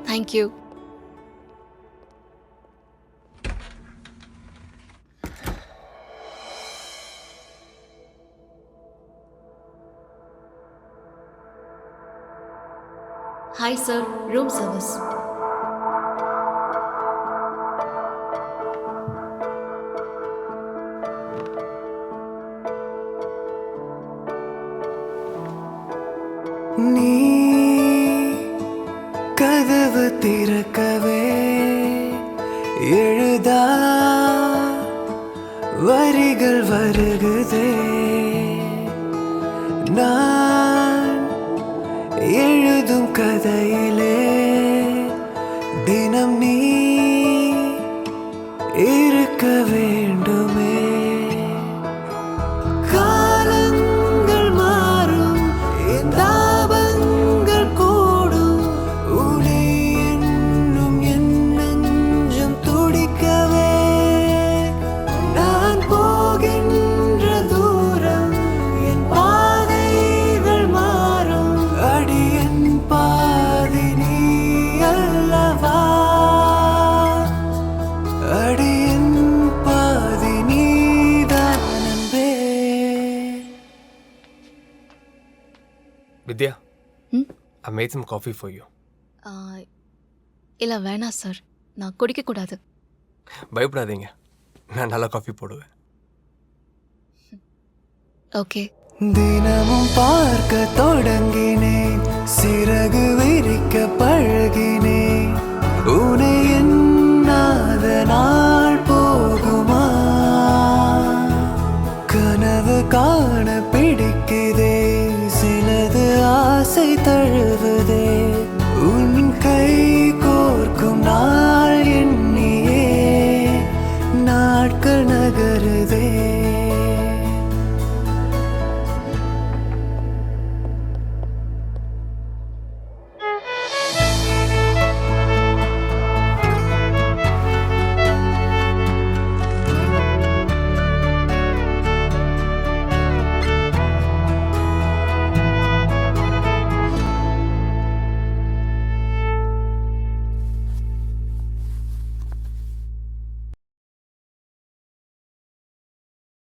Thank you. Hi sir, room service. நீ கதவு திறக்கவே எழுதா வரிகள் வருகுதே. நான் எழுதும் கதையிலே தினம் நீ இருக்க வேண்டுமே. காலங்கள் மாறும், என் தாபங்கள் கூடும், உனை என்னும் என் நெஞ்சம் துடிக்கவே. நான் போகின்ற தூரம், என் பாதைகள் மாறும், அடியன் பாதி நீ அல்லவா, அடியன் பாதி நீதான் அன்பே. Vidya, ம் I made some coffee for you. இல்லை வேணாம் சார், நான் குடிக்கக்கூடாது. பயப்படாதீங்க, நான் நல்லா காஃபி போடுவேன். ஓகே. தினமும் பார்க்க தொடங்கினேன், சிறகு விரி